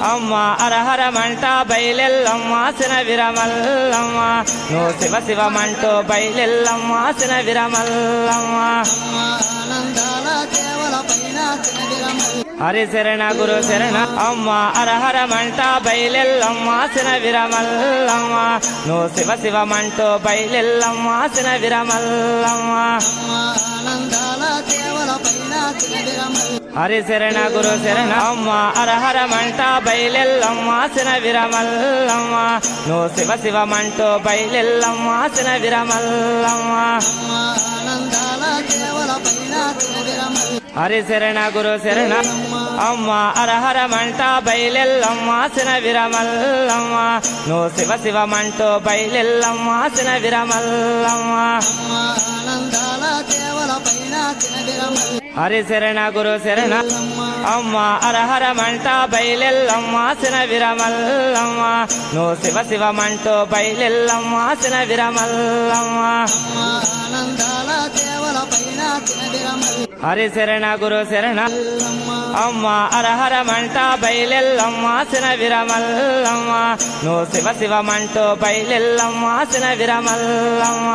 అమ్మ అరహరమంట బయలెల్లమ్మ సిన విరమల్లమ్మ నువ్వు శివ శివమంటూ బయలెల్లమ్మ సిన విరమల్లమ్మ హరి శరణ గురు శరణ అమ్మ అరహరమంట బయలెల్లమ్మ సిన విరమల్లమ్మ నువ్వు శివ శివమంటూ బయలెల్లమ్మ సిన విరమల్లమ్మ హరి శరణ గురు శరణ అమ్మ అరహరమంట బయలెల్లమ్మ సిన విరమల్లమ్మ నువ్వు శివ శివమంటూ బయలెల్లమ్మ సిన విరమల్లమ్మ హరి శరణ గురు శరణ అమ్మ అరహరమంట బయలెల్లమ్మ సిన విరమల్లమ్మ నువ్వు శివ శివమంటూ బయలెల్లమ్మ సిన విరమల్లమ్మ హరి శరణ గురు శరణ అమ్మ అరహరమంట బయలెల్లమ్మ సిన విరమల్లమ్మ నువ్వు శివ శివమంటూ బయలెల్లమ్మ సిన విరమల్లమ్మ హరి శరణ గురు శరణ అమ్మ అరహరమంట బయలెల్లమ్మ సిన విరమల్లమ్మ నువ్వు శివ శివమంటూ బయలెల్లమ్మ సిన విరమల్లమ్మ